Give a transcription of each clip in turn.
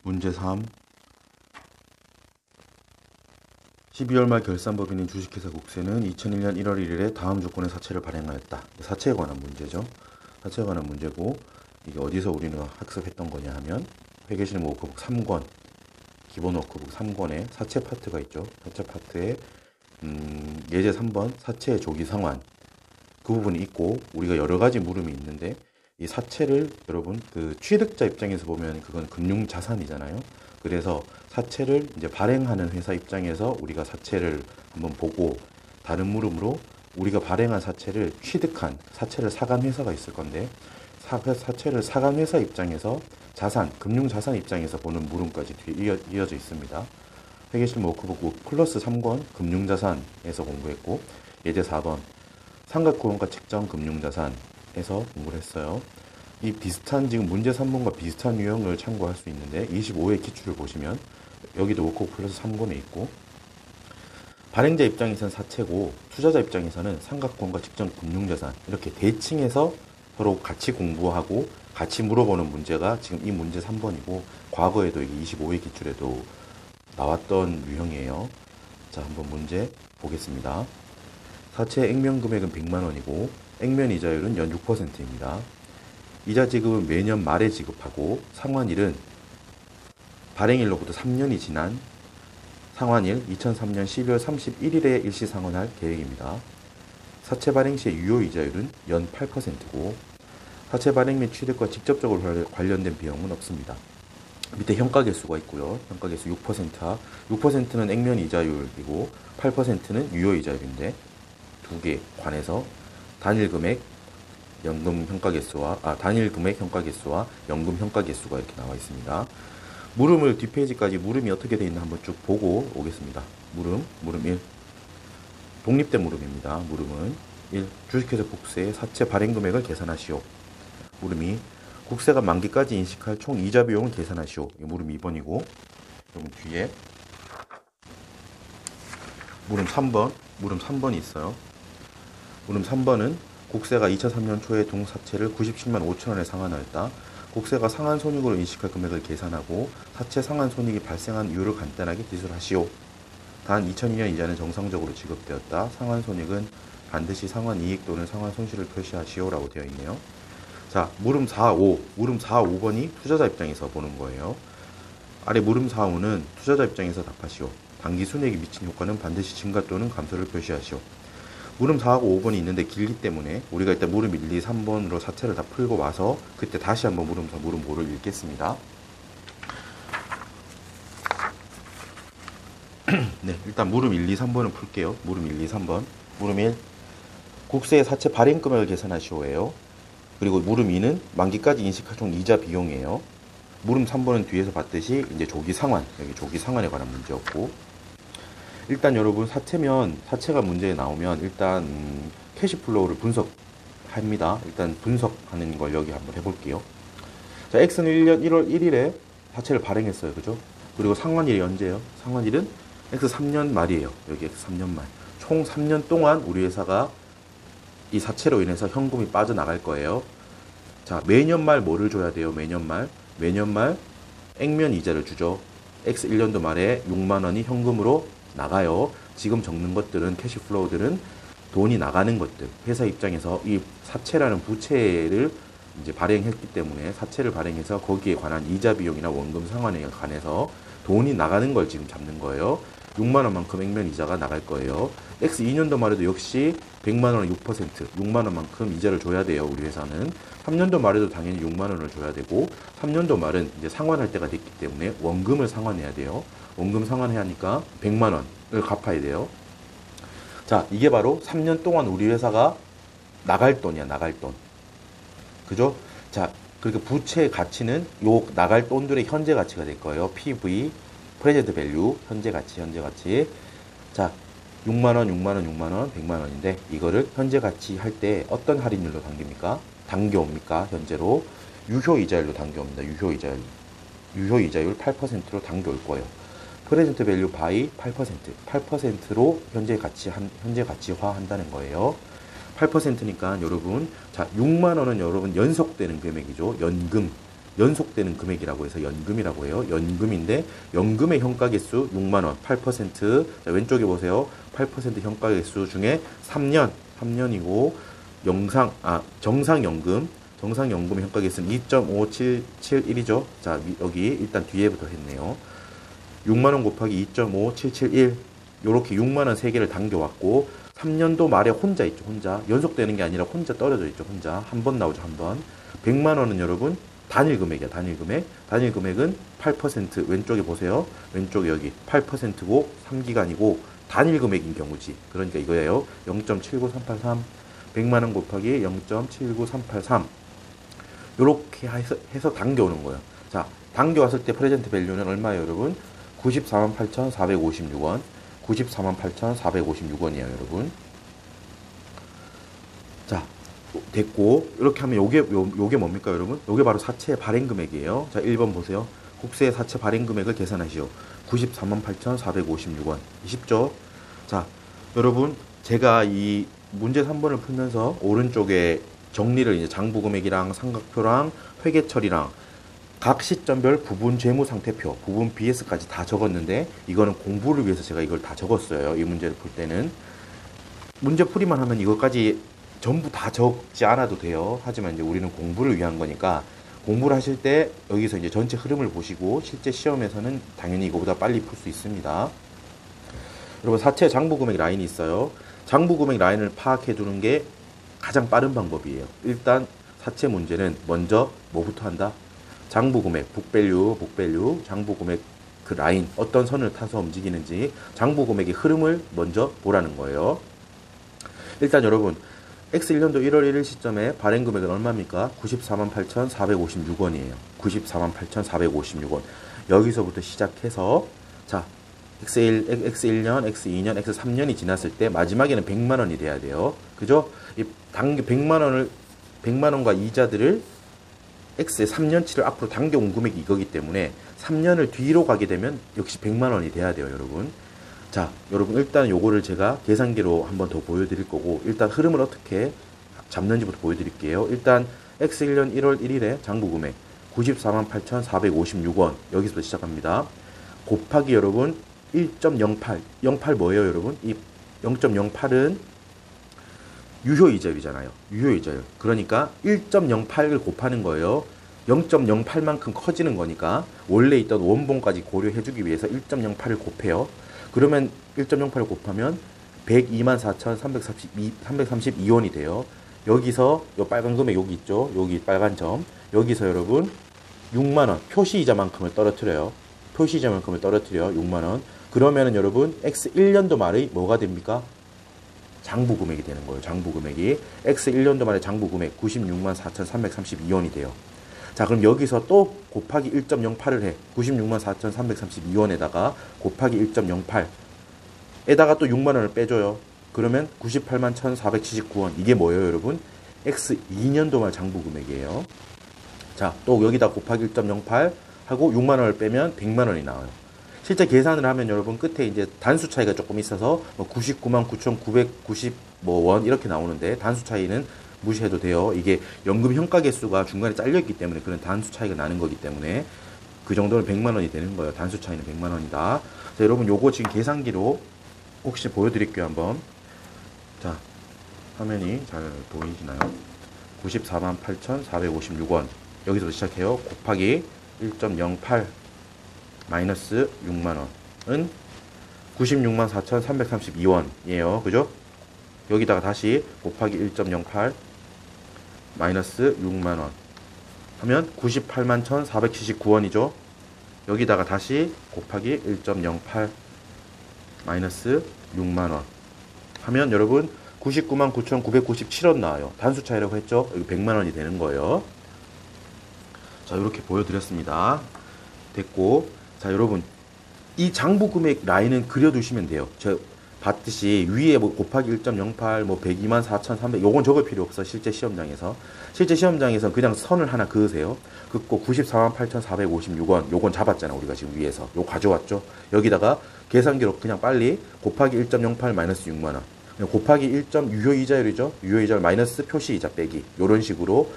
문제 3. 12월 말 결산법인인 주식회사 국세는 2001년 1월 1일에 다음 조건의 사채를 발행하였다. 사채에 관한 문제죠. 사채에 관한 문제고, 이게 어디서 우리는 학습했던 거냐 하면 회계실무 워크북 3권, 기본 워크북 3권에 사채 파트가 있죠. 사채 파트에 예제 3번 사채의 조기 상환, 그 부분이 있고, 우리가 여러 가지 물음이 있는데, 이 사채를 여러분 그 취득자 입장에서 보면 그건 금융 자산이잖아요. 그래서 사채를 이제 발행하는 회사 입장에서 우리가 사채를 한번 보고, 다른 물음으로 우리가 발행한 사채를 취득한 사채를 사간 회사가 있을 건데, 사채를 사간 회사 입장에서 자산, 금융 자산 입장에서 보는 물음까지 뒤에 이어져 있습니다. 회계실무 워크북 플러스 3권 금융자산에서 공부했고, 예제 4번 상각고용가 책정 금융자산에서 공부를 했어요. 이 비슷한 지금 문제 3번과 비슷한 유형을 참고할 수 있는데 25회 기출을 보시면 여기도 워크북 플러스 3권에 있고, 발행자 입장에서는 사채고 투자자 입장에서는 상각고용가 책정 금융자산, 이렇게 대칭해서 서로 같이 공부하고 같이 물어보는 문제가 지금 이 문제 3번이고, 과거에도 이게 25회 기출에도 나왔던 유형이에요. 자, 한번 문제 보겠습니다. 사채 액면 금액은 100만 원이고 액면 이자율은 연 6%입니다. 이자 지급은 매년 말에 지급하고 상환일은 발행일로부터 3년이 지난 상환일 2003년 12월 31일에 일시 상환할 계획입니다. 사채 발행 시의 유효 이자율은 연 8%고 사채 발행 및 취득과 직접적으로 관련된 비용은 없습니다. 밑에 현가계수가 있고요. 현가계수 6%, 6%는 액면 이자율이고 8%는 유효 이자율인데, 두 개 관해서 단일 금액 현가계수와 연금 현가계수가 이렇게 나와 있습니다. 물음을 뒷페이지까지 물음이 어떻게 되어 있나 한번 쭉 보고 오겠습니다. 물음 1. 독립된 물음입니다. 물음은 1. 주식회사 국세 사채 발행 금액을 계산하시오. 물음 2. 국세가 만기까지 인식할 총 이자 비용을 계산하시오. 물음 2번이고, 그럼 뒤에 물음 3번이 있어요. 물음 3번은 국세가 2003년 초에 동사채를 97만 5천 원에 상환하였다. 국세가 상환 손익으로 인식할 금액을 계산하고 사채 상환 손익이 발생한 이유를 간단하게 기술하시오. 단 2002년 이자는 정상적으로 지급되었다. 상환 손익은 반드시 상환 이익 또는 상환 손실을 표시하시오 라고 되어 있네요. 자, 물음 4, 5. 물음 4, 5번이 투자자 입장에서 보는 거예요. 아래 물음 4, 5는 투자자 입장에서 답하시오. 당기 순이익이 미친 효과는 반드시 증가 또는 감소를 표시하시오. 물음 4하고 5번이 있는데 길기 때문에 우리가 일단 물음 1, 2, 3번으로 사채를 다 풀고 와서 그때 다시 한번 물음 4, 물음 5를 읽겠습니다. 네, 일단 물음 1, 2, 3번을 풀게요. 물음 1, 2, 3번. 물음 1. 국세의 사채 발행 금액을 계산하시오예요. 그리고 물음 2는 만기까지 인식할 총 이자 비용이에요. 물음 3번은 뒤에서 봤듯이 이제 조기 상환, 여기 조기 상환에 관한 문제였고, 일단 여러분 사채가 문제에 나오면 일단 캐시플로우를 분석합니다. 일단 분석하는 걸 여기 한번 해볼게요. 자, X는 1월 1일에 사채를 발행했어요. 그죠? 그리고 상환일이 언제예요? 상환일은 X 3년 말이에요. 여기 X 3년 말. 총 3년 동안 우리 회사가 이 사채로 인해서 현금이 빠져나갈 거예요. 자, 매년 말 뭐를 줘야 돼요? 매년 말 액면 이자를 주죠. X 1년도 말에 6만 원이 현금으로 나가요. 지금 적는 것들은 캐시플로우들은 돈이 나가는 것들. 회사 입장에서 이 사채라는 부채를 이제 발행했기 때문에 사채를 발행해서 거기에 관한 이자 비용이나 원금 상환에 관해서 돈이 나가는 걸 지금 잡는 거예요. 6만 원만큼 액면 이자가 나갈 거예요. X 2년도 말에도 역시 100만 원의 6%, 6만 원만큼 이자를 줘야 돼요. 우리 회사는 3년도 말에도 당연히 6만 원을 줘야 되고, 3년도 말은 이제 상환할 때가 됐기 때문에 원금을 상환해야 돼요. 원금 상환해야 하니까 100만 원을 갚아야 돼요. 자, 이게 바로 3년 동안 우리 회사가 나갈 돈이야, 나갈 돈. 그죠? 자, 그러니까 부채의 가치는 요 나갈 돈들의 현재 가치가 될 거예요. PV, 프레젠트 밸류, 현재 가치. 자, 6만 원, 100만 원인데 이거를 현재 가치 할 때 어떤 할인율로 당겨옵니까? 현재로 유효 이자율로 당겨옵니다. 유효 이자율 8%로 당겨올 거예요. 프레젠트 밸류 바이 8%로 현재 가치화 한다는 거예요. 8%니까 여러분, 자, 6만 원은 여러분 연속되는 금액이죠. 연금. 연속되는 금액이라고 해서 연금이라고 해요. 연금인데 연금의 현가개수 6만원 8%. 자, 왼쪽에 보세요. 8% 현가개수 중에 3년이고 정상연금 현가개수는 2.5771이죠. 자, 여기 일단 뒤에부터 했네요. 6만원 곱하기 2.5771 요렇게 6만원 3개를 당겨왔고 3년도 말에 혼자 있죠. 혼자 연속되는 게 아니라 혼자 떨어져 있죠. 혼자 한 번 나오죠. 한 번. 100만원은 여러분 단일 금액이야. 단일 금액은 8% 왼쪽에 보세요. 왼쪽에 여기 8%고 3기간이고 단일 금액인 경우지. 그러니까 이거예요. 0.79383 100만원 곱하기 0.79383 요렇게 해서 당겨오는 거예요. 자, 당겨왔을 때 프레젠트 밸류는 얼마예요, 여러분? 948,456원. 948,456원이에요, 여러분. 자, 됐고, 이렇게 하면 요게 뭡니까, 여러분? 요게 바로 사채 발행 금액이에요. 자, 1번 보세요. 국세 사채 발행 금액을 계산하시오. 948,456원. 쉽죠? 자, 여러분, 제가 이 문제 3번을 풀면서 오른쪽에 정리를 이제 장부 금액이랑 삼각표랑 회계처리랑 각 시점별 부분 재무상태표, 부분 BS까지 다 적었는데 이거는 공부를 위해서 제가 이걸 다 적었어요. 이 문제를 풀 때는. 문제 풀이만 하면 이것까지 전부 다 적지 않아도 돼요. 하지만 이제 우리는 공부를 위한 거니까 공부를 하실 때 여기서 이제 전체 흐름을 보시고 실제 시험에서는 당연히 이거보다 빨리 풀 수 있습니다. 여러분 사채 장부금액 라인이 있어요. 장부금액 라인을 파악해 두는 게 가장 빠른 방법이에요. 일단 사채 문제는 먼저 뭐부터 한다? 장부금액, 북밸류, 장부금액 그 라인 어떤 선을 타서 움직이는지 장부금액의 흐름을 먼저 보라는 거예요. 일단 여러분 X1년도 1월 1일 시점에 발행금액은 얼마입니까? 948,456원이에요. 948,456원. 여기서부터 시작해서 자 X1년, X2년, X3년이 지났을 때 마지막에는 100만원이 돼야 돼요. 그죠? 이 100만원과 이자들을 X의 3년치를 앞으로 당겨온 금액이 이거기 때문에 3년을 뒤로 가게 되면 역시 100만원이 돼야 돼요, 여러분. 자, 여러분 일단 요거를 제가 계산기로 한번 더 보여드릴 거고 일단 흐름을 어떻게 잡는지부터 보여드릴게요. 일단 X1년 1월 1일에 장부금액 948,456원 여기서부터 시작합니다. 곱하기 여러분 1.08 08 뭐예요, 여러분? 이 0.08은 유효이자율이잖아요. 유효이자율. 그러니까 1.08을 곱하는 거예요. 0.08만큼 커지는 거니까 원래 있던 원본까지 고려해주기 위해서 1.08을 곱해요. 그러면 1.08을 곱하면 124,332원이 돼요. 여기서 요 빨간 금액 여기 있죠. 여기 빨간 점. 여기서 여러분 6만원 표시이자만큼을 떨어뜨려요. 표시이자만큼을 떨어뜨려 6만원. 그러면은 여러분 X1년도 말의 뭐가 됩니까? 장부금액이 되는 거예요. 장부금액이 X1년도 말에 장부금액 964,332원이 돼요. 자, 그럼 여기서 또 곱하기 1.08을 해. 964,332원에다가 곱하기 1.08에다가 또 6만원을 빼줘요. 그러면 981,479원. 이게 뭐예요, 여러분? X2년도 말 장부금액이에요. 자, 또 여기다 곱하기 1.08 하고 6만원을 빼면 100만원이 나와요. 실제 계산을 하면 여러분 끝에 이제 단수 차이가 조금 있어서 999,990원 이렇게 나오는데 단수 차이는 무시해도 돼요. 이게 연금 현가 개수가 중간에 잘려있기 때문에 그런 단수 차이가 나는 거기 때문에 그 정도는 100만원이 되는 거예요. 단수 차이는 100만원이다. 자, 여러분 요거 지금 계산기로 혹시 보여드릴게요. 한번. 자, 화면이 잘 보이시나요? 948,456원 여기서 시작해요. 곱하기 1.08 마이너스 6만원은 964,332원이에요. 그죠? 여기다가 다시 곱하기 1.08 마이너스 6만원 하면 981,479원이죠. 여기다가 다시 곱하기 1.08 마이너스 6만원 하면 여러분 999,997원 나와요. 단수 차이라고 했죠? 여기 100만원이 되는 거예요. 자, 이렇게 보여드렸습니다. 됐고, 자, 여러분 이 장부금액 라인은 그려두시면 돼요. 제가 봤듯이 위에 뭐 곱하기 1.08 뭐 124,300 요건 적을 필요 없어. 실제 시험장에서 그냥 선을 하나 그으세요. 긋고 948,456원 요건 잡았잖아. 우리가 지금 위에서 요 가져왔죠. 여기다가 계산기로 그냥 빨리 곱하기 1.08 마이너스 6만원 곱하기 1. 유효이자율이죠. 유효이자율 마이너스 표시이자 빼기 요런 식으로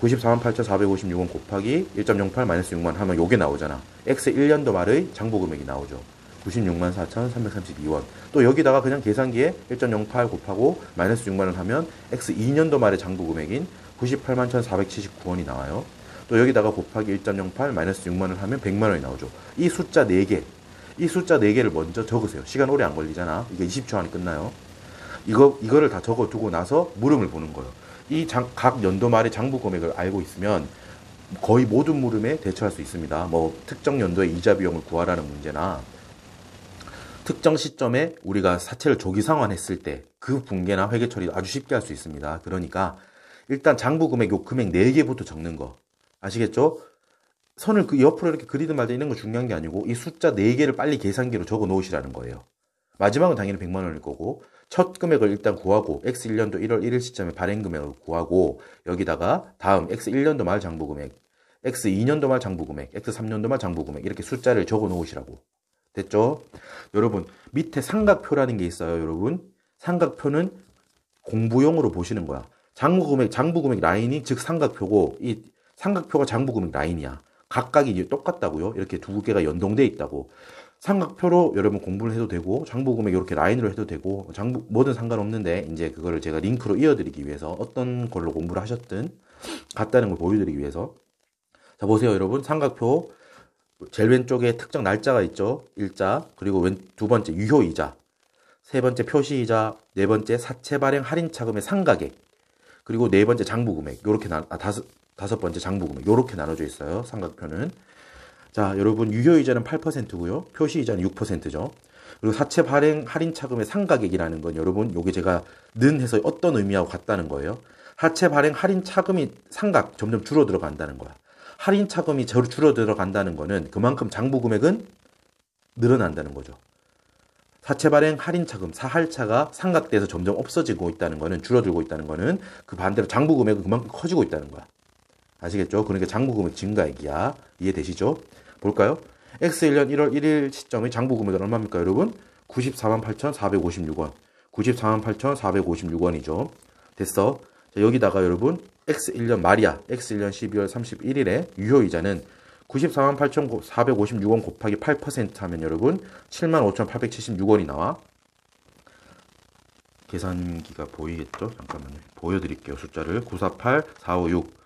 948,456원 곱하기 1.08 마이너스 6만 하면 요게 나오잖아. X 1년도 말의 장부 금액이 나오죠. 964,332원. 또 여기다가 그냥 계산기에 1.08 곱하고 마이너스 6만원 하면 X 2년도 말의 장부 금액인 981,479원이 나와요. 또 여기다가 곱하기 1.08 마이너스 6만원 하면 100만원이 나오죠. 이 숫자 4개. 이 숫자 4개를 먼저 적으세요. 시간 오래 안 걸리잖아. 이게 20초 안에 끝나요. 이거를 다 적어두고 나서 물음을 보는 거예요. 각 연도 말의 장부 금액을 알고 있으면 거의 모든 물음에 대처할 수 있습니다. 뭐 특정 연도의 이자 비용을 구하라는 문제나 특정 시점에 우리가 사채를 조기 상환했을 때 그 붕괴나 회계 처리도 아주 쉽게 할 수 있습니다. 그러니까 일단 장부 금액 요 금액 4개부터 적는 거 아시겠죠? 선을 그 옆으로 이렇게 그리든 말든 이런 거 중요한 게 아니고 이 숫자 4개를 빨리 계산기로 적어 놓으시라는 거예요. 마지막은 당연히 100만 원일 거고 첫 금액을 일단 구하고 X 1년도 1월 1일 시점에 발행 금액을 구하고 여기다가 다음 X 1년도 말 장부 금액, X 2년도 말 장부 금액, X 3년도 말 장부 금액 이렇게 숫자를 적어 놓으시라고. 됐죠? 여러분 밑에 삼각표라는 게 있어요. 여러분 삼각표는 공부용으로 보시는 거야. 장부 금액 라인이 즉 삼각표고 이 삼각표가 장부 금액 라인이야. 각각이 똑같다고요. 이렇게 두 개가 연동돼 있다고. 삼각표로 여러분 공부를 해도 되고 장부 금액 이렇게 라인으로 해도 되고 뭐든 상관없는데 이제 그거를 제가 링크로 이어드리기 위해서 어떤 걸로 공부를 하셨든 같다는 걸 보여드리기 위해서 자 보세요 여러분 삼각표 제일 왼쪽에 특정 날짜가 있죠. 일자 그리고 두 번째 유효이자 세 번째 표시이자 네 번째 사채 발행 할인 차금의 상가액 그리고 네 번째 장부 금액 요렇게 다섯 번째 장부 금액 요렇게 나눠져 있어요. 삼각표는 자, 여러분 유효이자는 8%고요. 표시이자는 6%죠. 그리고 사채 발행 할인 차금의 상가액이라는 건 여러분 요게 제가 는 해서 어떤 의미하고 같다는 거예요. 사채 발행 할인 차금이 상각 점점 줄어들어 간다는 거야. 할인 차금이 줄어들어 간다는 거는 그만큼 장부 금액은 늘어난다는 거죠. 사채 발행 할인 차금 사할차가 상각돼서 점점 없어지고 있다는 거는 줄어들고 있다는 거는 그 반대로 장부 금액은 그만큼 커지고 있다는 거야. 아시겠죠? 그러니까 장부 금액 증가액이야. 이해되시죠? 볼까요? X1년 1월 1일 시점의 장부 금액은 얼마입니까, 여러분? 948,456원. 948,456원이죠. 됐어. 자, 여기다가 여러분, X1년 말이야. X1년 12월 31일에 유효이자는 948,456원 곱하기 8% 하면 여러분, 75,876원이 나와. 계산기가 보이겠죠? 잠깐만요. 보여드릴게요. 숫자를. 948,456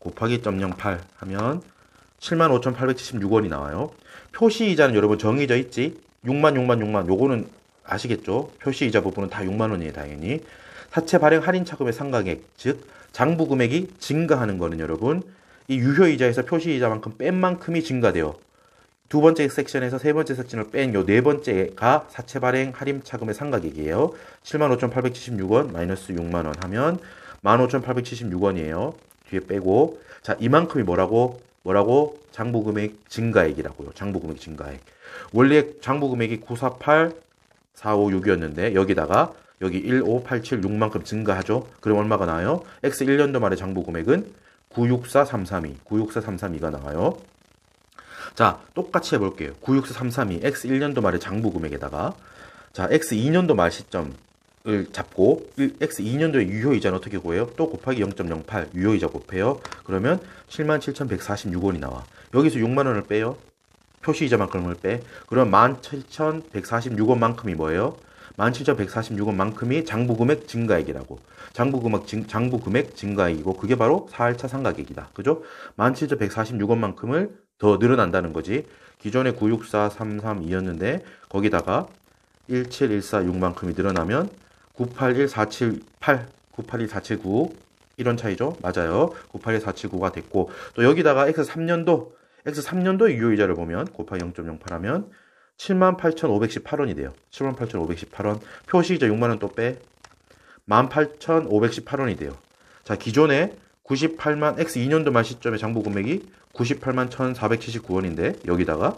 곱하기 0.08 하면 75,876원이 나와요. 표시이자는 여러분 정해져 있지? 6만 요거는 아시겠죠? 표시이자 부분은 다 6만원이에요. 당연히. 사채 발행 할인 차금의 상가액 즉 장부 금액이 증가하는 거는 여러분 이 유효이자에서 표시이자만큼 뺀 만큼이 증가돼요. 두 번째 섹션에서 세 번째 섹션을 뺀 요 네 번째가 사채 발행 할인 차금의 상가액이에요. 75,876원 마이너스 6만원 하면 15,876원이에요. 뒤에 빼고 자 이만큼이 뭐라고 장부 금액 증가액이라고요. 장부 금액 증가액. 원래 장부 금액이 948,456이었는데 여기다가 여기 15876만큼 증가하죠. 그럼 얼마가 나와요? X 1년도 말의 장부 금액은 964332가 나와요. 자 똑같이 해볼게요. 964332 X 1년도 말의 장부 금액에다가 자 X 2년도 말 시점 을 잡고 X 2년도의 유효이자는 어떻게 구해요? 또 곱하기 0.08 유효이자 곱해요. 그러면 77,146원이 나와. 여기서 6만원을 빼요. 표시이자만큼을 빼. 그럼 17,146원만큼이 뭐예요? 17,146원만큼이 장부금액 증가액이라고. 장부금액 증가액이고 그게 바로 4할차 상가액이다. 그죠? 17,146원만큼을 더 늘어난다는 거지. 기존에 964,332였는데 거기다가 17146만큼이 늘어나면 981478, 981479 이런 차이죠. 맞아요. 981479가 됐고 또 여기다가 X3년도의 유효이자를 보면 곱하기 0.08 하면 78,518원이 돼요. 78,518원. 표시이자 6만원 또 빼 18,518원이 돼요. 자 기존에 98만 X 2년도 말 시점의 장부 금액이 98만 1,479원인데 여기다가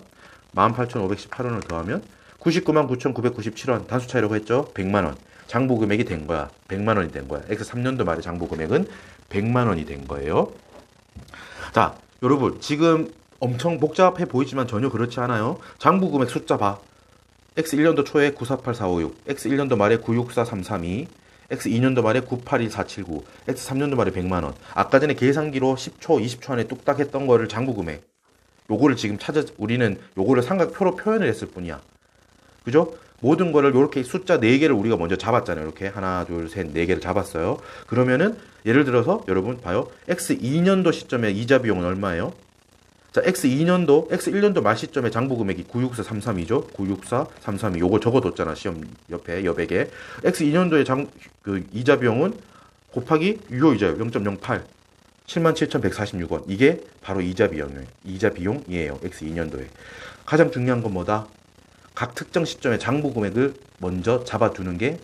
18,518원을 더하면 99만 9,997원 단수 차이라고 했죠. 100만원 장부 금액이 된 거야. 100만원이 된 거야. X 3년도 말의 장부 금액은 100만원이 된 거예요. 자 여러분 지금 엄청 복잡해 보이지만 전혀 그렇지 않아요. 장부 금액 숫자 봐. X 1년도 초에 948456 X 1년도 말에 964332 X2년도 말에 981479, X3년도 말에 100만원. 아까 전에 계산기로 10초, 20초 안에 뚝딱 했던 거를 장부금액. 요거를 지금 우리는 요거를 삼각표로 표현을 했을 뿐이야. 그죠? 모든 거를 이렇게 숫자 4개를 우리가 먼저 잡았잖아요. 이렇게 하나, 둘, 셋, 4개를 잡았어요. 그러면은 예를 들어서 여러분 봐요. X2년도 시점에 이자 비용은 얼마예요? 자, X1년도 말 시점에 장부금액이 964332죠? 964332. 요거 적어뒀잖아. 시험 옆에 여백에. X2년도의 이자 비용은 곱하기 유효이자요. 0.08. 77,146원. 이게 바로 이자 비용이에요. X2년도에. 가장 중요한 건 뭐다? 각 특정 시점의 장부 금액을 먼저 잡아두는 게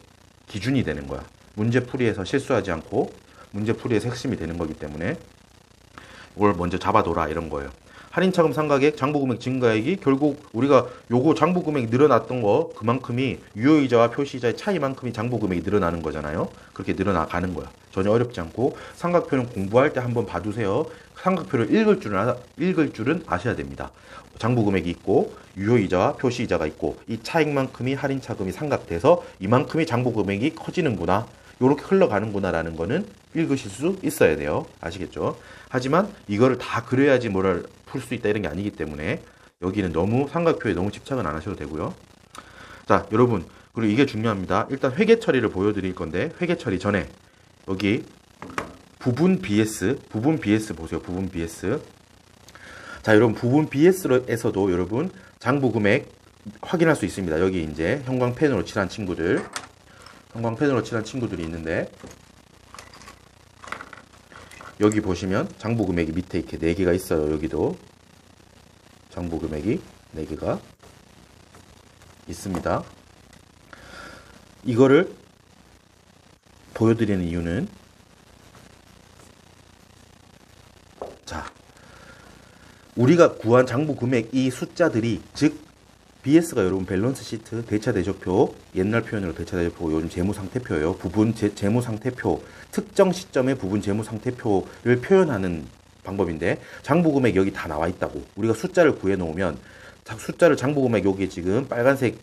기준이 되는 거야. 문제풀이에서 실수하지 않고 문제풀이에서 핵심이 되는 거기 때문에 이걸 먼저 잡아둬라 이런 거예요. 할인차금 상각액, 장부금액 증가액이 결국 우리가 요거 장부금액이 늘어났던 거 그만큼이 유효이자와 표시이자의 차이만큼이 장부금액이 늘어나는 거잖아요. 그렇게 늘어나가는 거야. 전혀 어렵지 않고 삼각표는 공부할 때 한번 봐두세요. 삼각표를 읽을 줄은 아셔야 됩니다. 장부금액이 있고 유효이자와 표시이자가 있고 이 차익만큼이 할인차금이 상각돼서 이만큼이 장부금액이 커지는구나. 요렇게 흘러가는구나 라는 거는 읽으실 수 있어야 돼요. 아시겠죠? 하지만 이거를 다 그려야지 뭐를 풀 수 있다 이런 게 아니기 때문에 여기는 너무 삼각표에 너무 집착은 안 하셔도 되고요. 자, 여러분, 그리고 이게 중요합니다. 일단 회계 처리를 보여드릴 건데 회계 처리 전에 여기 부분 BS 보세요. 부분 BS. 자, 여러분 부분 BS에서도 여러분 장부금액 확인할 수 있습니다. 여기 이제 형광펜으로 칠한 친구들이 있는데 여기 보시면 장부금액이 밑에 이렇게 4개가 있어요. 여기도 장부금액이 4개가 있습니다. 이거를 보여드리는 이유는 자, 우리가 구한 장부금액 이 숫자들이 즉 BS가 여러분 밸런스 시트, 대차대조표, 옛날 표현으로 대차대조표, 요즘 재무상태표예요. 부분 재무상태표, 특정 시점의 부분 재무상태표를 표현하는 방법인데 장부금액 여기 다 나와 있다고. 우리가 숫자를 구해 놓으면 숫자를 장부금액 여기 지금 빨간색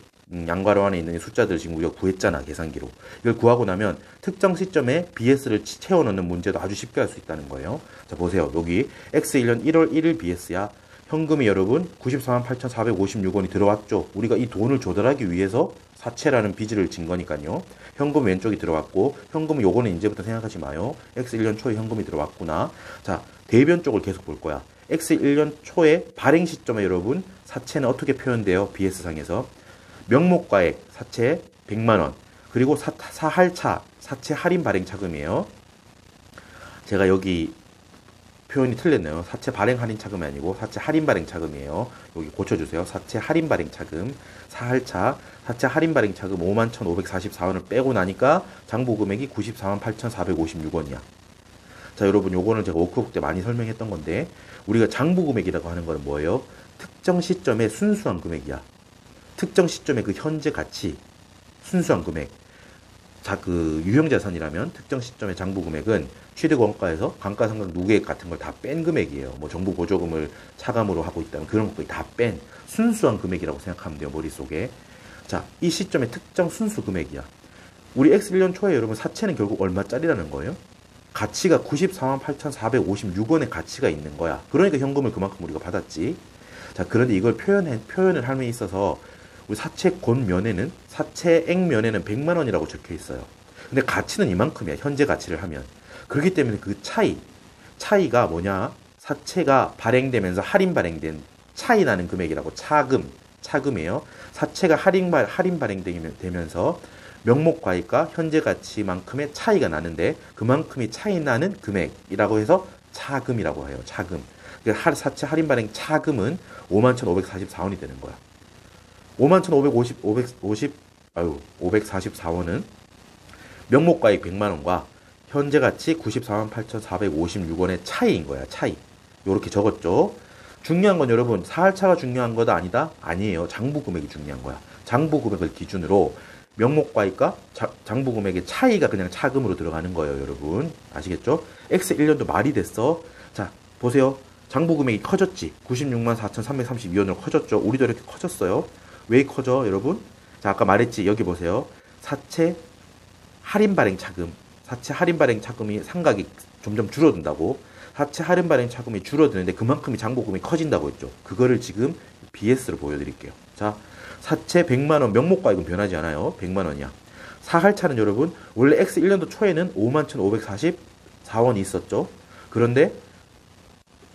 양괄호 안에 있는 숫자들 지금 우리가 구했잖아. 계산기로. 이걸 구하고 나면 특정 시점에 BS를 채워 넣는 문제도 아주 쉽게 할 수 있다는 거예요. 자, 보세요. 여기 X1년 1월 1일 BS야. 현금이 여러분 948,456원이 들어왔죠. 우리가 이 돈을 조달하기 위해서 사채라는 빚을 진 거니까요. 현금 왼쪽이 들어왔고 현금은 요거는 이제부터 생각하지 마요. X1년 초에 현금이 들어왔구나. 자, 대변 쪽을 계속 볼 거야. X1년 초에 발행 시점에 여러분 사채는 어떻게 표현돼요? BS상에서 명목과액 사채 100만원 그리고 사할차 사채 할인 발행 차금이에요. 제가 여기 표현이 틀렸네요. 사채 발행 할인 차금이 아니고 사채 할인 발행 차금이에요. 여기 고쳐주세요. 사채 할인 발행 차금, 사할차, 사채 할인 발행 차금 51,544원을 빼고 나니까 장부 금액이 948,456원이야. 자, 여러분 요거는 제가 워크북 때 많이 설명했던 건데 우리가 장부 금액이라고 하는 건 뭐예요? 특정 시점의 순수한 금액이야. 특정 시점의 그 현재 가치, 순수한 금액. 자, 그 유형자산이라면 특정 시점의 장부 금액은 취득 원가에서 감가상각 누계액 같은 걸 다 뺀 금액이에요. 뭐 정부 보조금을 차감으로 하고 있다면 그런 것까지 다 뺀 순수한 금액이라고 생각하면 돼요. 머릿속에. 자, 이 시점의 특정 순수 금액이야. 우리 X1년 초에 여러분 사채는 결국 얼마짜리라는 거예요? 가치가 948,456원의 가치가 있는 거야. 그러니까 현금을 그만큼 우리가 받았지. 자, 그런데 이걸 표현을 함에 있어서 우리 사채권면에는 사채액면에는 100만 원이라고 적혀 있어요. 근데 가치는 이만큼이야. 현재 가치를 하면. 그렇기 때문에 그 차이가 뭐냐? 사채가 발행되면서 할인 발행된 차이 나는 금액이라고 차금이에요. 사채가 할인 발행되면서 명목과액과 현재 가치만큼의 차이가 나는데 그만큼이 차이 나는 금액이라고 해서 차금이라고 해요. 차금. 사채 할인 발행 차금은 51,544원이 되는 거야. 51,544원은 명목과액 100만원과 현재 가치 948,456원의 차이인 거야. 차이. 요렇게 적었죠. 중요한 건 여러분 사할차가 중요한 거다 아니다? 아니에요. 장부 금액이 중요한 거야. 장부 금액을 기준으로 명목과액과 장부 금액의 차이가 그냥 차금으로 들어가는 거예요. 여러분 아시겠죠? X1년도 말이 됐어. 자, 보세요. 장부 금액이 커졌지. 964,332원으로 커졌죠. 우리도 이렇게 커졌어요. 왜 커져 여러분? 자, 아까 말했지. 여기 보세요. 사채 할인 발행 차금, 사채 할인 발행 차금이 상각이 점점 줄어든다고. 사채 할인 발행 차금이 줄어드는데 그만큼이 장부금이 커진다고 했죠. 그거를 지금 BS로 보여드릴게요. 자, 사채 100만원 명목가액은 변하지 않아요. 100만원이야. 사할차는 여러분 원래 X 1년도 초에는 51,544원이 있었죠. 그런데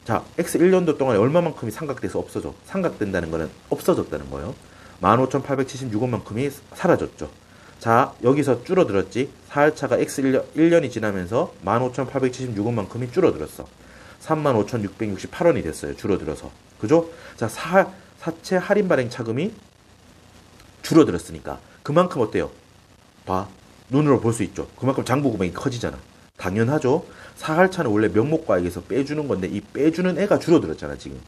자, X 1년도 동안에 얼마만큼이 상각돼서 없어져? 상각된다는 거는 없어졌다는 거예요. 15,876원만큼이 사라졌죠. 자, 여기서 줄어들었지. 사할차가 X 1년이 지나면서 15,876원만큼이 줄어들었어. 35,668원이 됐어요. 줄어들어서. 그죠? 자, 사채 할인 발행 차금이 줄어들었으니까 그만큼 어때요? 봐. 눈으로 볼 수 있죠. 그만큼 장부 금액이 커지잖아. 당연하죠. 사할차는 원래 명목과액에서 빼주는 건데 이 빼주는 애가 줄어들었잖아 지금.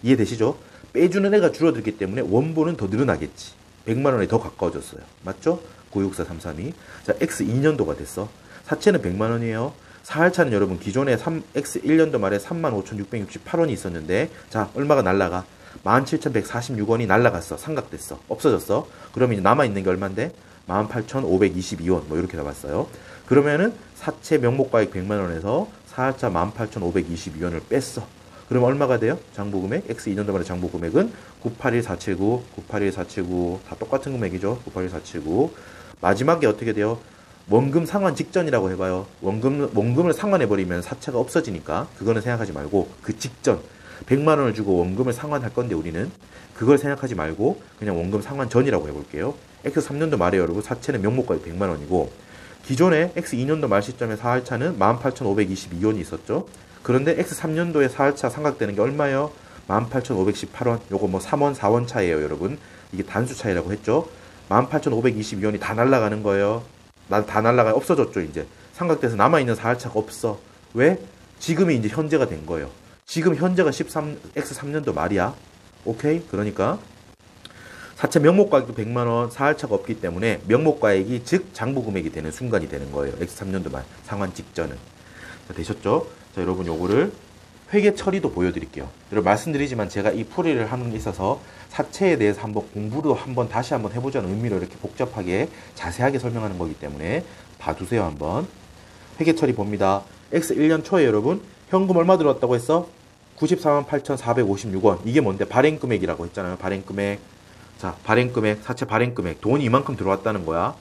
이해되시죠? 빼주는 애가 줄어들기 때문에 원본은 더 늘어나겠지. 100만 원에 더 가까워졌어요. 맞죠? 964332. 자, X 2년도가 됐어. 사채는 100만 원이에요. 사할차는 여러분 기존에 X 1년도 말에 35,668원이 있었는데 자, 얼마가 날라가? 17,146원이 날라갔어. 상각됐어. 없어졌어. 그러면 이제 남아있는 게 얼만데? 18,522원 뭐 이렇게 나왔어요. 그러면은 사채 명목가액 100만원에서 사할차 18,522원을 뺐어. 그럼 얼마가 돼요? 장부금액 X 2년도 말의 장부금액은 981479 981479 다 똑같은 금액이죠. 981479 마지막에 어떻게 돼요? 원금 상환 직전이라고 해봐요. 원금을 상환해버리면 사채가 없어지니까 그거는 생각하지 말고 그 직전 100만원을 주고 원금을 상환할 건데 우리는 그걸 생각하지 말고 그냥 원금 상환 전이라고 해볼게요. X 3년도 말에 여러분 사채는 명목가액 100만원이고 기존에 X 2년도 말 시점에 사할차는 18,522원이 있었죠. 그런데 X 3년도에 사할차 상각되는 게 얼마예요? 18,518원. 요거 뭐 3원, 4원 차이에요, 여러분. 이게 단수 차이라고 했죠. 18,522원이 다 날라가는 거예요. 다 날라가요. 없어졌죠, 이제. 상각돼서 남아있는 사할차가 없어. 왜? 지금이 이제 현재가 된 거예요. 지금 현재가 X 3년도 말이야. 오케이? 그러니까 사채 명목가액도 100만원, 사할차가 없기 때문에 명목가액이 즉 장부금액이 되는 순간이 되는 거예요. X 3년도 말 상환 직전은. 자, 되셨죠? 자, 여러분 요거를 회계 처리도 보여드릴게요. 여러분 말씀드리지만 제가 이 풀이를 하는 데 있어서 사채에 대해서 한번 공부도 다시 한번 해보자는 의미로 이렇게 복잡하게 자세하게 설명하는 거기 때문에 봐두세요 한번. 회계 처리 봅니다. X 1년 초에 여러분 현금 얼마 들어왔다고 했어? 948,456원. 이게 뭔데? 발행금액이라고 했잖아요. 발행금액. 자, 발행금액, 사채 발행금액. 돈이 이만큼 들어왔다는 거야.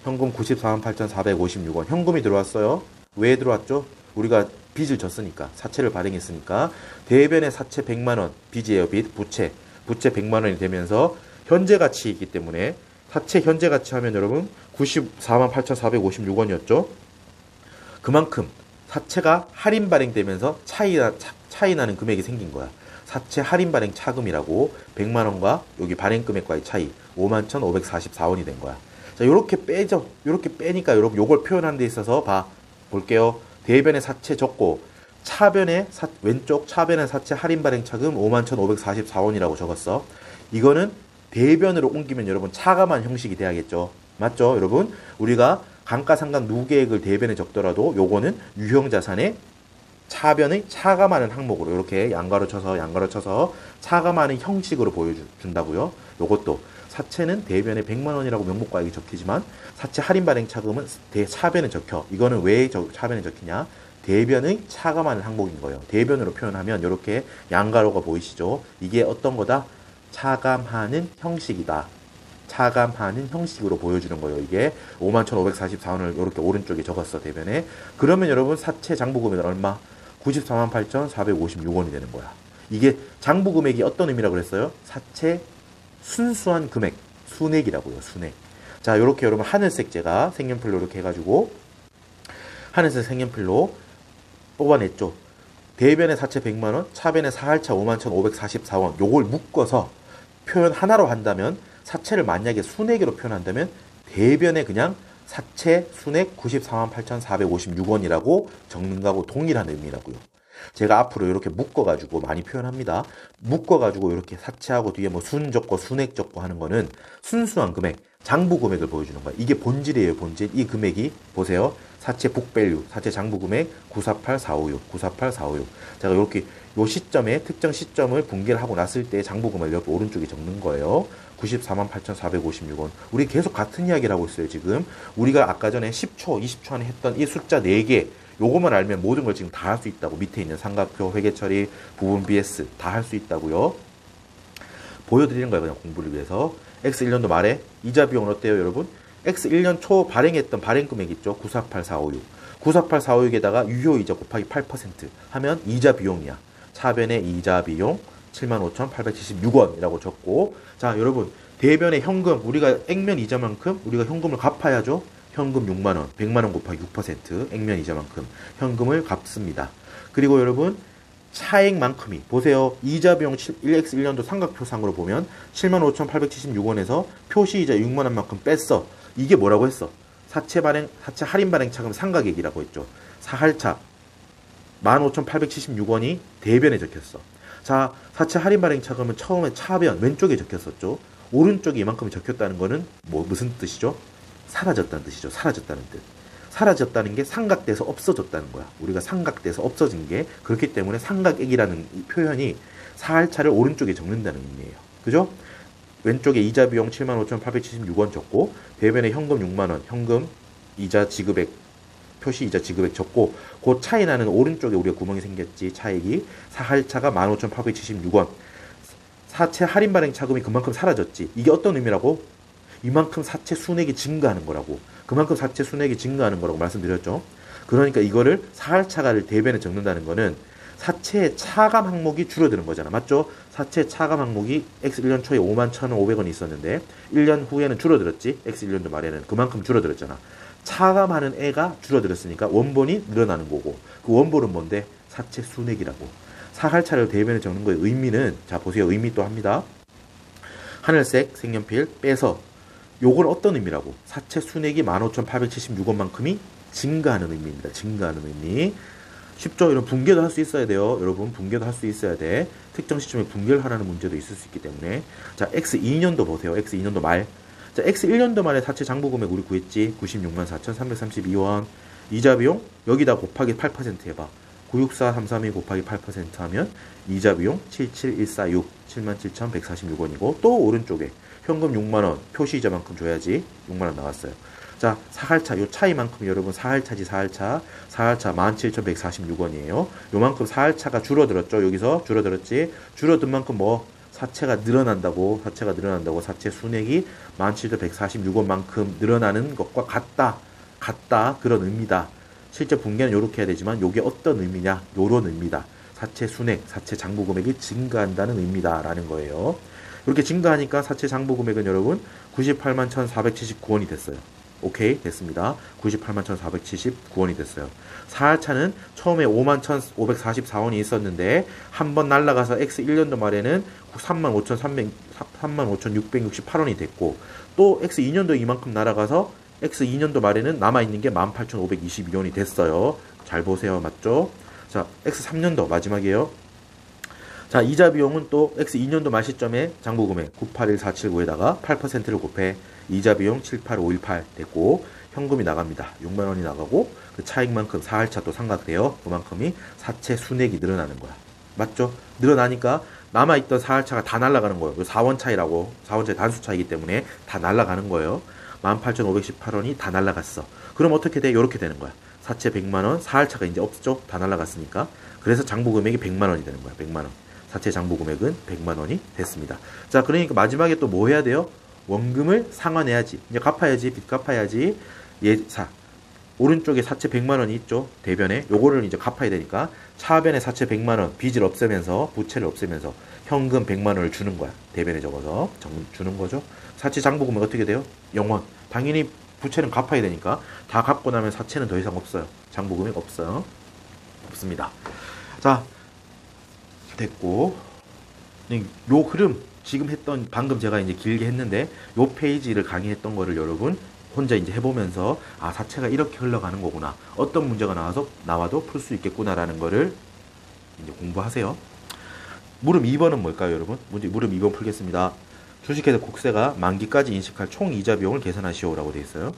현금 948,456원. 현금이 들어왔어요. 왜 들어왔죠? 우리가 빚을 졌으니까. 사채를 발행했으니까. 대변의 사채 100만원. 빚이에요, 빚. 부채 100만원이 되면서 현재 가치이기 때문에 사채 현재 가치 하면 여러분 948,456원이었죠. 그만큼 사채가 할인 발행되면서 차이 나는 금액이 생긴 거야. 사채 할인 발행 차금이라고 100만원과 여기 발행 금액과의 차이 51,544원이 된 거야. 자, 요렇게 빼죠. 요렇게 빼니까 여러분 요걸 표현하는 데 있어서 볼게요. 대변의 사채 적고 차변의 왼쪽 차변의 사채 할인 발행 차금 51,544원이라고 적었어. 이거는 대변으로 옮기면 여러분 차감한 형식이 돼야겠죠. 맞죠, 여러분? 우리가 감가상각 누계액을 대변에 적더라도 요거는 유형자산의 차변의 차감하는 항목으로 이렇게 양가로 쳐서 차감하는 형식으로 보여준다고요. 요것도 사채는 대변에 100만원이라고 명목과액이 적히지만 사채 할인 발행 차금은 차변에 적혀. 이거는 왜 차변에 적히냐? 대변의 차감하는 항목인 거예요. 대변으로 표현하면 이렇게 양가로가 보이시죠? 이게 어떤 거다? 차감하는 형식이다. 차감하는 형식으로 보여주는 거예요. 이게 51,544원을 이렇게 오른쪽에 적었어, 대변에. 그러면 여러분 사채 장부금액은 얼마? 948,456원이 되는 거야. 이게 장부금액이 어떤 의미라고 그랬어요? 사채 순수한 금액, 순액이라고요, 순액. 자, 이렇게 여러분 하늘색 제가 색연필로 이렇게 해가지고 하늘색 색연필로 뽑아냈죠. 대변의 사채 100만원, 차변의 사할차 51,544원. 요걸 묶어서 표현 하나로 한다면 사채를 만약에 순액으로 표현한다면 대변에 그냥 사채 순액 948,456원이라고 적는 거하고 동일한 의미라고요. 제가 앞으로 이렇게 묶어가지고 많이 표현합니다. 묶어가지고 이렇게 사채하고 뒤에 뭐 순 적고 순액 적고 하는 거는 순수한 금액, 장부 금액을 보여주는 거예요. 이게 본질이에요, 본질. 이 금액이 보세요. 사채 북밸류, 사채 장부 금액 948456, 948456. 제가 이렇게 요 시점에 특정 시점을 붕괴를 하고 났을 때 장부 금액을 이렇게 오른쪽에 적는 거예요. 948,456원. 우리 계속 같은 이야기를 하고 있어요, 지금. 우리가 아까 전에 10초, 20초 안에 했던 이 숫자 4개, 요거만 알면 모든 걸 지금 다 할 수 있다고. 밑에 있는 삼각표, 회계처리, 부분 BS 다 할 수 있다고요. 보여드리는 거예요, 그냥 공부를 위해서. X1년도 말에 이자 비용은 어때요, 여러분? X1년 초 발행했던 발행 금액 있죠? 948456. 948456에다가 유효이자 곱하기 8% 하면 이자 비용이야. 차변의 이자 비용 75,876원이라고 적고, 자, 여러분, 대변의 현금, 우리가 액면 이자만큼 우리가 현금을 갚아야죠. 현금 6만원, 100만원 곱하기 6%, 액면 이자만큼 현금을 갚습니다. 그리고 여러분, 차액만큼이, 보세요. 이자 비용 1X1년도 삼각표상으로 보면 75,876원에서 표시이자 6만원만큼 뺐어. 이게 뭐라고 했어? 사채 할인 발행 차금 상각액이라고 했죠. 사할차 15,876원이 대변에 적혔어. 자, 사채 할인 발행 차금은 처음에 차변 왼쪽에 적혔었죠. 오른쪽에 이만큼이 적혔다는 거는 무슨 뜻이죠? 사라졌다는 뜻이죠. 사라졌다는 뜻. 사라졌다는 게 삼각돼서 없어졌다는 거야. 우리가 삼각돼서 없어진 게, 그렇기 때문에 삼각액이라는 이 표현이 사할차를 오른쪽에 적는다는 의미예요. 그죠? 왼쪽에 이자 비용 75,876원 적고, 대변에 현금 6만원, 현금 이자 지급액, 표시 이자 지급액 적고, 그 차이 나는 오른쪽에 우리가 구멍이 생겼지. 차액이 사할차가 15,876원. 사채 할인 발행 차금이 그만큼 사라졌지. 이게 어떤 의미라고? 이만큼 사채 순액이 증가하는 거라고. 그만큼 사채 순액이 증가하는 거라고 말씀드렸죠. 그러니까 이거를 사할차가를 대변에 적는다는 거는 사채의 차감 항목이 줄어드는 거잖아. 맞죠? 사채 차감 항목이 X1년 초에 51,500원이 있었는데 1년 후에는 줄어들었지. X1년도 말에는 그만큼 줄어들었잖아. 차감하는 애가 줄어들었으니까 원본이 늘어나는 거고, 그 원본은 뭔데? 사채 순액이라고. 사할차를 대변에 적는 거의 의미는, 자 보세요. 의미 또 합니다. 하늘색 색연필 빼서, 요건 어떤 의미라고? 사채 순액이 15,876원만큼이 증가하는 의미입니다. 증가하는 의미. 쉽죠? 이런 분개도 할 수 있어야 돼요. 여러분, 분개도 할 수 있어야 돼. 특정 시점에 분개를 하라는 문제도 있을 수 있기 때문에. 자, X2년도 보세요. X2년도 말. 자, X1년도 말에 사채 장부 금액 우리 구했지. 964,332원. 이자 비용 여기다 곱하기 8% 해봐. 964,332 곱하기 8% 하면 이자 비용 77,146, 77,146원이고, 또 오른쪽에 현금 6만원, 표시이자만큼 줘야지. 6만원 나왔어요. 자, 사할차, 요 차이만큼 여러분 사할차지, 사할차. 사할차 17,146원이에요. 요만큼 사할차가 줄어들었죠. 여기서 줄어들었지. 줄어든 만큼 뭐? 사채가 늘어난다고, 사채가 늘어난다고. 사채 순액이 17,146원만큼 늘어나는 것과 같다. 그런 의미다. 실제 분계는 요렇게 해야 되지만 요게 어떤 의미냐? 요런 의미다. 사채 순액, 사채 장부 금액이 증가한다는 의미다. 라는 거예요. 이렇게 증가하니까 사채 장부 금액은 여러분 981,479원이 됐어요. 오케이, 됐습니다. 981,479원이 됐어요. 사할차는 처음에 51,544원이 있었는데 한 번 날라가서 X1년도 말에는 35,668원이 됐고, 또 X2년도 이만큼 날아가서 X2년도 말에는 남아있는 게 18,522원이 됐어요. 잘 보세요. 맞죠? 자, X3년도 마지막이에요. 자, 이자 비용은 또 X2년도 말 시점에 장부금액 981479에다가 8%를 곱해 이자 비용 78518 됐고, 현금이 나갑니다. 6만원이 나가고, 그 차익만큼 사할차 또 삼각돼요. 그만큼이 사채 순액이 늘어나는 거야. 맞죠? 늘어나니까 남아있던 사할차가 다 날아가는 거예요. 4원 차이라고, 4원 차이 단수 차이기 때문에 다 날아가는 거예요. 18,518원이 다 날아갔어. 그럼 어떻게 돼? 이렇게 되는 거야. 사채 100만원, 사할차가 이제 없죠? 다 날아갔으니까. 그래서 장부금액이 100만원이 되는 거야. 100만원. 사채 장부금액은 100만원이 됐습니다. 자, 그러니까 마지막에 또 뭐 해야 돼요? 원금을 상환해야지. 이제 갚아야지. 빚 갚아야지. 예사. 오른쪽에 사채 100만원이 있죠? 대변에. 요거를 이제 갚아야 되니까 차변에 사채 100만원, 빚을 없애면서, 부채를 없애면서 현금 100만원을 주는 거야. 대변에 적어서 주는 거죠. 사채 장부금액 어떻게 돼요? 0원. 당연히 부채는 갚아야 되니까 다 갚고 나면 사채는 더 이상 없어요. 장부금액 없어요. 없습니다. 자, 됐고, 요 흐름 지금 했던, 방금 제가 이제 길게 했는데 요 페이지를 강의했던 거를 여러분 혼자 이제 해보면서, 아, 사채가 이렇게 흘러가는 거구나, 어떤 문제가 나와도 풀 수 있겠구나라는 거를 이제 공부하세요. 물음 2번은 뭘까요, 여러분? 물음 2번 풀겠습니다. 주식회사 국세가 만기까지 인식할 총 이자 비용을 계산하시오라고 되어 있어요.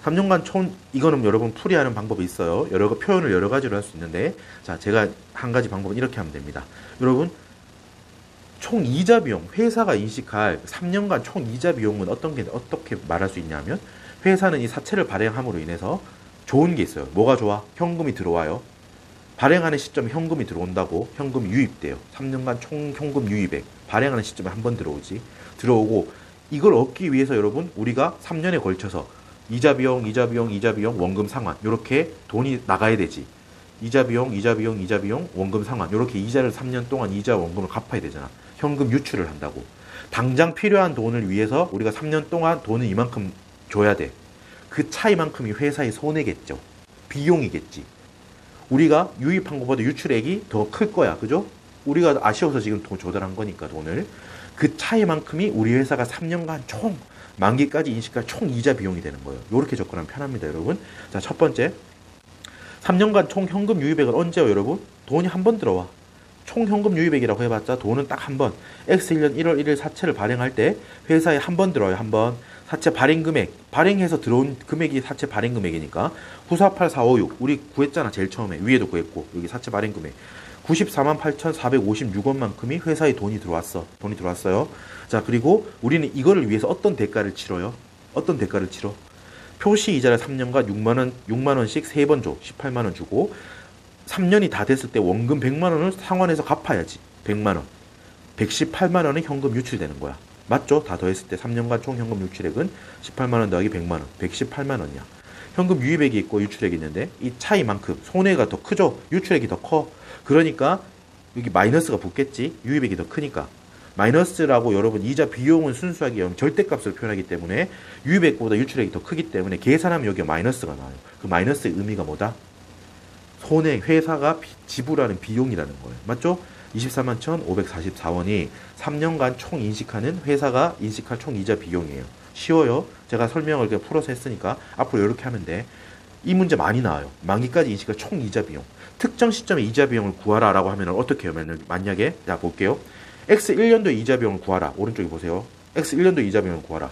3년간 총, 이거는 여러분 풀이하는 방법이 있어요. 표현을 여러 가지로 할 수 있는데, 자, 제가 한 가지 방법은 이렇게 하면 됩니다. 여러분, 총 이자 비용, 회사가 인식할 3년간 총 이자 비용은 어떻게 말할 수 있냐면, 회사는 이 사채를 발행함으로 인해서 좋은 게 있어요. 뭐가 좋아? 현금이 들어와요. 발행하는 시점에 현금이 들어온다고 현금이 유입돼요. 3년간 총 현금 유입액. 발행하는 시점에 한 번 들어오지. 들어오고, 이걸 얻기 위해서 여러분, 우리가 3년에 걸쳐서 이자 비용, 원금 상환, 이렇게 돈이 나가야 되지. 이자 비용, 원금 상환, 이렇게 이자를 3년 동안 이자 원금을 갚아야 되잖아. 현금 유출을 한다고. 당장 필요한 돈을 위해서 우리가 3년 동안 돈을 이만큼 줘야 돼. 그 차이만큼이 회사의 손해겠죠. 비용이겠지. 우리가 유입한 것보다 유출액이 더 클 거야. 그죠? 우리가 아쉬워서 지금 돈 조달한 거니까, 돈을. 그 차이만큼이 우리 회사가 3년간 총 만기까지 인식할 총 이자 비용이 되는 거예요. 이렇게 접근하면 편합니다, 여러분. 자, 첫 번째. 3년간 총 현금 유입액은 언제요, 여러분? 돈이 한 번 들어와. 총 현금 유입액이라고 해봤자 돈은 딱 한 번. X1년 1월 1일 사채를 발행할 때 회사에 한 번 들어와요, 한 번. 사채 발행 금액. 발행해서 들어온 금액이 사채 발행 금액이니까. 948456. 우리 구했잖아, 제일 처음에. 위에도 구했고. 여기 사채 발행 금액. 948,456원만큼이 회사에 돈이 들어왔어. 돈이 들어왔어요. 자, 그리고 우리는 이거를 위해서 어떤 대가를 치러요? 어떤 대가를 치러? 표시 이자를 3년간 6만원씩 3번 줘. 18만원 주고, 3년이 다 됐을 때 원금 100만원을 상환해서 갚아야지. 100만원. 118만원은 현금 유출되는 거야. 맞죠? 다 더했을 때 3년간 총 현금 유출액은 18만원 더하기 100만원. 118만원이야. 현금 유입액이 있고 유출액이 있는데, 이 차이만큼 손해가 더 크죠? 유출액이 더 커. 그러니까 여기 마이너스가 붙겠지? 유입액이 더 크니까. 마이너스라고 여러분, 이자 비용은 순수하게 절대값을 표현하기 때문에 유입액보다 유출액이 더 크기 때문에 계산하면 여기가 마이너스가 나와요. 그 마이너스의 의미가 뭐다? 손해, 회사가 지불하는 비용이라는 거예요. 맞죠? 241,544원이 3년간 총 인식하는, 회사가 인식할 총 이자 비용이에요. 쉬워요. 제가 설명을 그냥 풀어서 했으니까 앞으로 이렇게 하면 돼. 이 문제 많이 나와요. 만기까지 인식할 총 이자 비용. 특정 시점에 이자 비용을 구하라 라고 하면 어떻게 해요? 만약에, 자, 볼게요. X1년도 이자 비용을 구하라. 오른쪽에 보세요. X1년도 이자 비용을 구하라.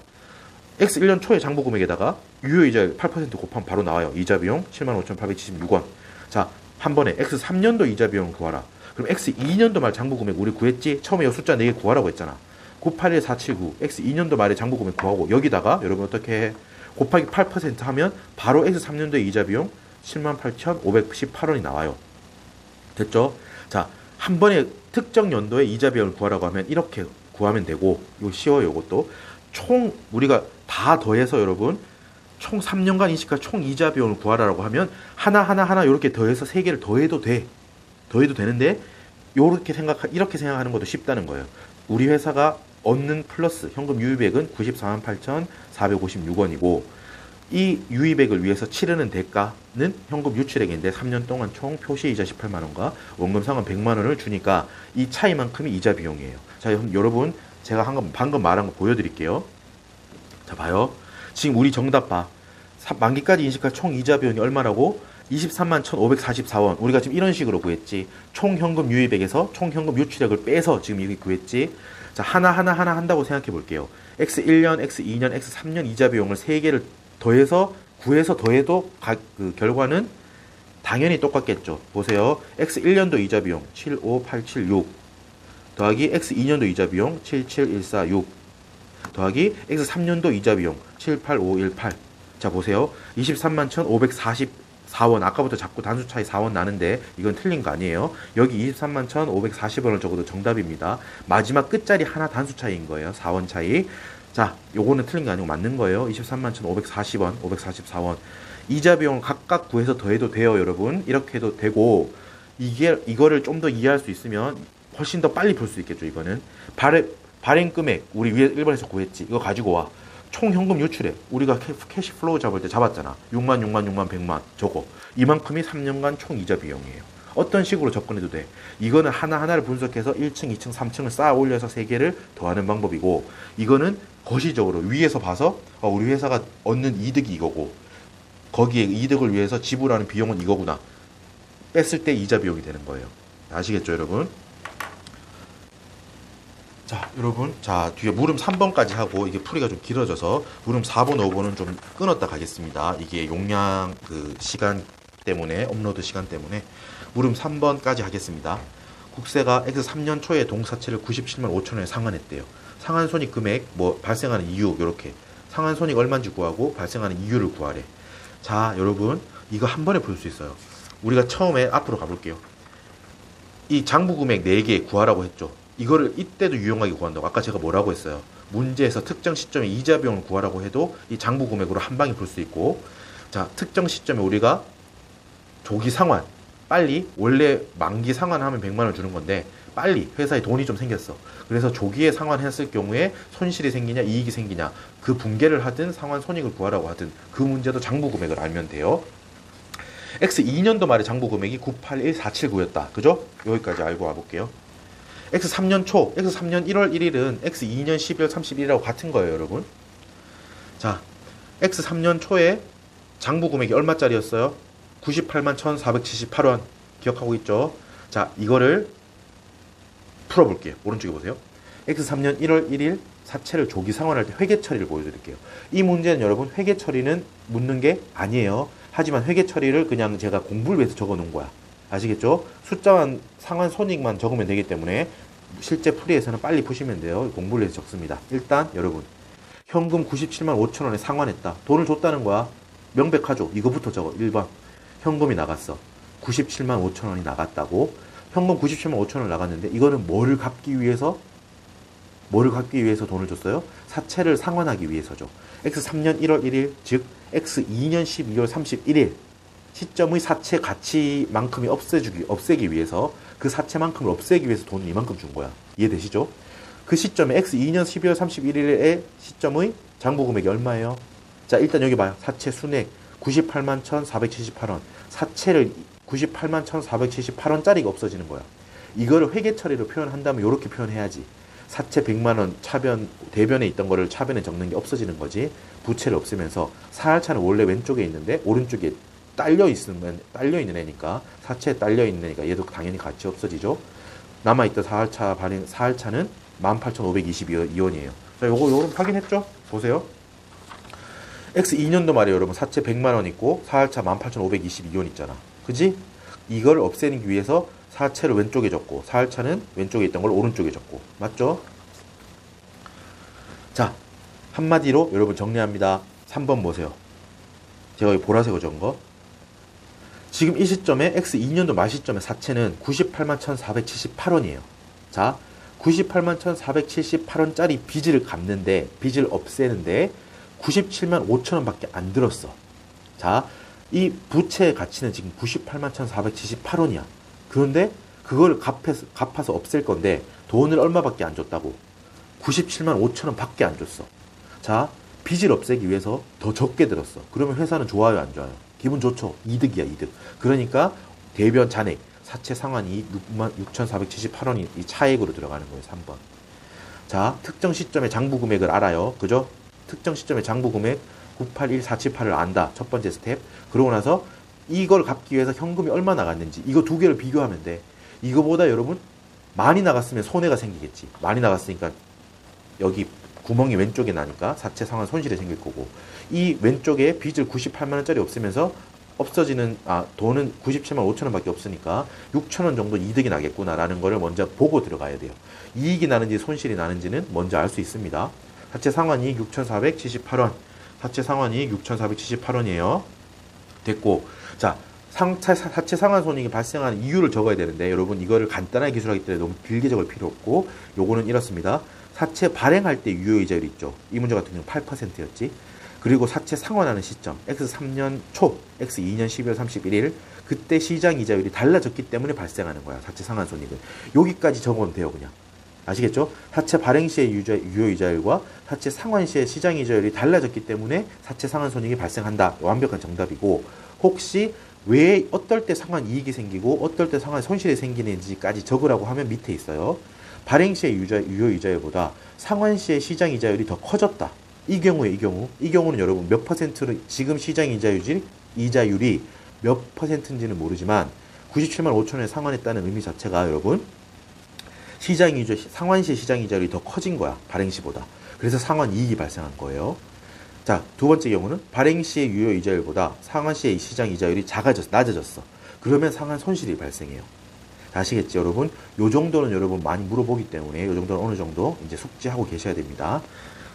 X1년 초에 장부 금액에다가 유효이자 8% 곱하면 바로 나와요. 이자 비용 75,876원. 자, 한 번에 X3년도 이자 비용을 구하라. 그럼 X2년도 말 장부 금액 우리 구했지? 처음에 이 숫자 4개 구하라고 했잖아. 981,479. X2년도 말에 장부 금액 구하고, 여기다가 여러분 어떻게 해? 곱하기 8% 하면 바로 X3년도의 이자 비용 78,518원이 나와요. 됐죠? 자, 한 번에 특정 연도의 이자 비용을 구하라고 하면 이렇게 구하면 되고, 이거 쉬워요. 이것도 총 우리가 다 더해서 여러분 총 3년간 인식할 총 이자 비용을 구하라고 하면 하나 이렇게 더해서 3개를 더해도 돼. 더해도 되는데, 이렇게 생각하는 것도 쉽다는 거예요. 우리 회사가 얻는 플러스 현금 유입액은 948,456원이고, 이 유입액을 위해서 치르는 대가는 현금 유출액인데 3년 동안 총 표시이자 18만원과 원금 상환 100만원을 주니까 이 차이만큼이 이자 비용이에요. 자, 여러분 제가 방금 말한 거 보여드릴게요. 자, 봐요. 지금 우리 정답 봐. 만기까지 인식할 총 이자 비용이 얼마라고? 231,544원. 우리가 지금 이런 식으로 구했지. 총 현금 유입액에서 총 현금 유출액을 빼서 지금 여기 구했지. 자, 하나 한다고 생각해 볼게요. X1년, X2년, X3년 이자 비용을 3개를 더해서 구해서 더해도 그 결과는 당연히 똑같겠죠. 보세요. X1년도 이자 비용 75876 더하기 X2년도 이자 비용 77146 더하기 X3년도 이자 비용 78518. 자, 보세요. 231,544원. 아까부터 자꾸 단수 차이 4원 나는데 이건 틀린 거 아니에요. 여기 231,540원을 적어도 정답입니다. 마지막 끝자리 하나 단수 차이인 거예요. 4원 차이. 자, 요거는 틀린 게 아니고 맞는 거예요. 231,540원, 544원. 이자 비용을 각각 구해서 더해도 돼요, 여러분. 이렇게 해도 되고, 이거를 좀 더 이해할 수 있으면 훨씬 더 빨리 볼 수 있겠죠, 이거는. 발행 금액, 우리 위에 1번에서 구했지. 이거 가지고 와. 총 현금 유출액. 우리가 캐시 플로우 잡을 때 잡았잖아. 6만, 100만. 저거. 이만큼이 3년간 총 이자 비용이에요. 어떤 식으로 접근해도 돼. 이거는 하나하나를 분석해서 1층, 2층, 3층을 쌓아 올려서 3개를 더하는 방법이고, 이거는 거시적으로 위에서 봐서 우리 회사가 얻는 이득이 이거고, 거기에 이득을 위해서 지불하는 비용은 이거구나. 뺐을 때 이자 비용이 되는 거예요. 아시겠죠, 여러분? 자, 여러분. 자, 뒤에 물음 3번까지 하고, 이게 풀이가 좀 길어져서 물음 4번, 5번은 좀 끊었다 가겠습니다. 이게 용량 시간 때문에, 업로드 시간 때문에. 물음 3번까지 하겠습니다. 국세가 X 3년 초에 동사채를 97만 5천 원에 상환했대요. 상환손익 금액, 뭐 발생하는 이유 이렇게 상환손익 얼마인지 구하고 발생하는 이유를 구하래. 자, 여러분 이거 한 번에 풀 수 있어요. 우리가 처음에 앞으로 가볼게요. 이 장부금액 4개 구하라고 했죠. 이거를 이때도 유용하게 구한다고. 아까 제가 뭐라고 했어요. 문제에서 특정 시점에 이자 비용을 구하라고 해도 이 장부금액으로 한 방에 풀 수 있고, 자, 특정 시점에 우리가 조기 상환, 빨리 원래 만기 상환하면 100만 원 주는 건데 빨리 회사에 돈이 좀 생겼어. 그래서 조기에 상환했을 경우에 손실이 생기냐 이익이 생기냐 그 분개를 하든 상환 손익을 구하라고 하든 그 문제도 장부 금액을 알면 돼요. X 2년도 말에 장부 금액이 981479였다. 그죠? 여기까지 알고 와볼게요. X 3년 초, X 3년 1월 1일은 X 2년 12월 31일하고 같은 거예요, 여러분. 자, X 3년 초에 장부 금액이 얼마짜리였어요? 98만 1478원. 기억하고 있죠? 자, 이거를 풀어볼게요. 오른쪽에 보세요. X3년 1월 1일 사채를 조기 상환할 때 회계 처리를 보여드릴게요. 이 문제는 여러분 회계 처리는 묻는 게 아니에요. 하지만 회계 처리를 그냥 제가 공부를 위해서 적어 놓은 거야. 아시겠죠? 숫자만 상환 손익만 적으면 되기 때문에 실제 풀이에서는 빨리 푸시면 돼요. 공부를 위해서 적습니다. 일단 여러분 현금 97만 5천 원에 상환했다. 돈을 줬다는 거야. 명백하죠? 이거부터 적어. 1번 현금이 나갔어. 97만 5천 원이 나갔다고. 현금 97만 5천 원 나갔는데 이거는 뭐를 갚기 위해서 돈을 줬어요? 사채를 상환하기 위해서죠. X3년 1월 1일 즉 X2년 12월 31일 시점의 사채 가치만큼이 없애기 위해서 그 사채만큼을 없애기 위해서 돈을 이만큼 준 거야. 이해되시죠? 그 시점에 X2년 12월 31일의 시점의 장부금액이 얼마예요? 자, 일단 여기 봐요. 사채 순액 98만 1478원. 사채를 98만 1478원짜리가 없어지는 거야. 이거를 회계 처리로 표현한다면 이렇게 표현해야지. 사채 100만원 대변에 있던 거를 차변에 적는 게 없어지는 거지. 부채를 없애면서 사할차는 원래 왼쪽에 있는데 오른쪽에 딸려있는 애니까 사채에 딸려있는 애니까 얘도 당연히 같이 없어지죠. 남아있던 사할차는 18,522원이에요. 자, 요거 확인했죠? 보세요. X2년도 말에 여러분 사채 100만원 있고 사할차 18,522원 있잖아. 그지? 이걸 없애기 위해서 사채를 왼쪽에 적고 사할차는 왼쪽에 있던 걸 오른쪽에 적고. 맞죠? 자, 한마디로 여러분 정리합니다. 3번 보세요. 제가 여기 보라색으로 적은 거. 지금 이 시점에 X2년도 말 시점에 사채는 98만 1478원이에요. 자, 98만 1478원짜리 빚을 없애는데 97만 5천원 밖에 안 들었어. 자, 이 부채의 가치는 지금 98만 1478원이야. 그런데 그걸 갚아서 없앨 건데 돈을 얼마밖에 안 줬다고? 97만 5천원 밖에 안 줬어. 자, 빚을 없애기 위해서 더 적게 들었어. 그러면 회사는 좋아요, 안 좋아요? 기분 좋죠? 이득이야, 이득. 그러니까 대변 잔액, 사채 상환이 6,478원이 이 차액으로 들어가는 거예요, 3번. 자, 특정 시점의 장부 금액을 알아요. 그죠? 특정 시점의 장부 금액 981478을 안다. 첫 번째 스텝. 그러고 나서 이걸 갚기 위해서 현금이 얼마 나갔는지 이거 두 개를 비교하면 돼. 이거보다 여러분 많이 나갔으면 손해가 생기겠지. 많이 나갔으니까 여기 구멍이 왼쪽에 나니까 사채 상환 손실이 생길 거고, 이 왼쪽에 빚을 98만원짜리 없으면서 없어지는 돈은 97만 5천원 밖에 없으니까 6천원 정도 이득이 나겠구나 라는 거를 먼저 보고 들어가야 돼요. 이익이 나는지 손실이 나는지는 먼저 알 수 있습니다. 사채 상환이익 6,478원, 사채 상환이익 6,478원이에요. 됐고, 자, 사채 상환 손익이 발생하는 이유를 적어야 되는데 여러분 이거를 간단하게 기술하기 때문에 너무 길게 적을 필요 없고, 요거는 이렇습니다. 사채 발행할 때 유효이자율 있죠. 이 문제 같은 경우는 8%였지. 그리고 사채 상환하는 시점 X3년 초, X2년 12월 31일 그때 시장 이자율이 달라졌기 때문에 발생하는 거야. 사채 상환 손익은. 여기까지 적으면 돼요, 그냥. 아시겠죠? 사채 발행 시의 유효이자율과 사채 상환 시의 시장 이자율이 달라졌기 때문에 사채 상환 손익이 발생한다. 완벽한 정답이고, 혹시 왜 어떨 때 상환 이익이 생기고 어떨 때 상환 손실이 생기는지까지 적으라고 하면 밑에 있어요. 발행 시의 유효이자율보다 상환 시의 시장 이자율이 더 커졌다. 이 경우는 여러분 몇 퍼센트를, 지금 시장 이자율이 몇 퍼센트인지는 모르지만 97만 5천원에 상환했다는 의미 자체가 여러분 상환 시의 시장 이자율이 더 커진 거야. 발행 시보다. 그래서 상환 이익이 발생한 거예요. 자, 두 번째 경우는 발행 시의 유효 이자율보다 상환 시의 시장 이자율이 낮아졌어. 그러면 상환 손실이 발생해요. 아시겠지 여러분? 요 정도는 여러분 많이 물어보기 때문에 요 정도는 어느 정도 이제 숙지하고 계셔야 됩니다.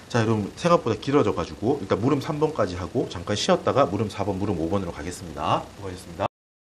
자, 여러분 생각보다 길어져 가지고 일단 물음 3번까지 하고 잠깐 쉬었다가 물음 4번, 물음 5번으로 가겠습니다. 수고하셨습니다.